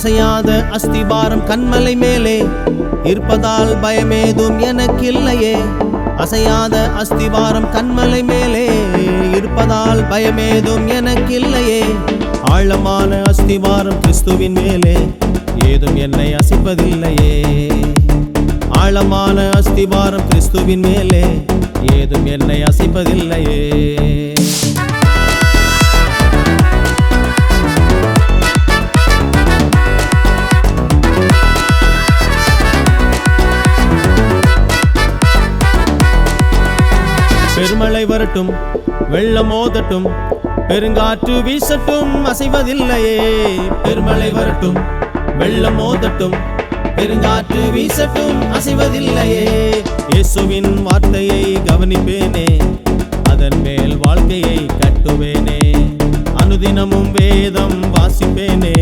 அசையாத அஸ்திபாரம் கன்மலை மேலே இருப்பதால் பயமேதும் எனக்கில்லையே. அசையாத அஸ்திபாரம் கன்மலை மேலே இருப்பதால் பயமேதும் எனக்கில்லையே. ஆழமான அஸ்திபாரம் கிறிஸ்துவின் மேலே ஏதும் என்னை அசைப்பதில்லையே. ஆழமான அஸ்திபாரம் கிறிஸ்துவின் மேலே ஏதும் என்னை அசைப்பதில்லையே. பெருமழை வரட்டும், வெள்ளம் மோதட்டும், பெருங்காற்று வீசட்டும், அசைவதில்லையே. பெருமழை வரட்டும், வெள்ளம் மோதட்டும், பெருங்காற்று வீசட்டும், அசைவதில்லையே. இயேசுவின் வார்த்தையை கவனிப்பேனே, அதன் மேல் வாழ்க்கையை கட்டுவேனே. அனுதினமும் வேதம் வாசிப்பேனே,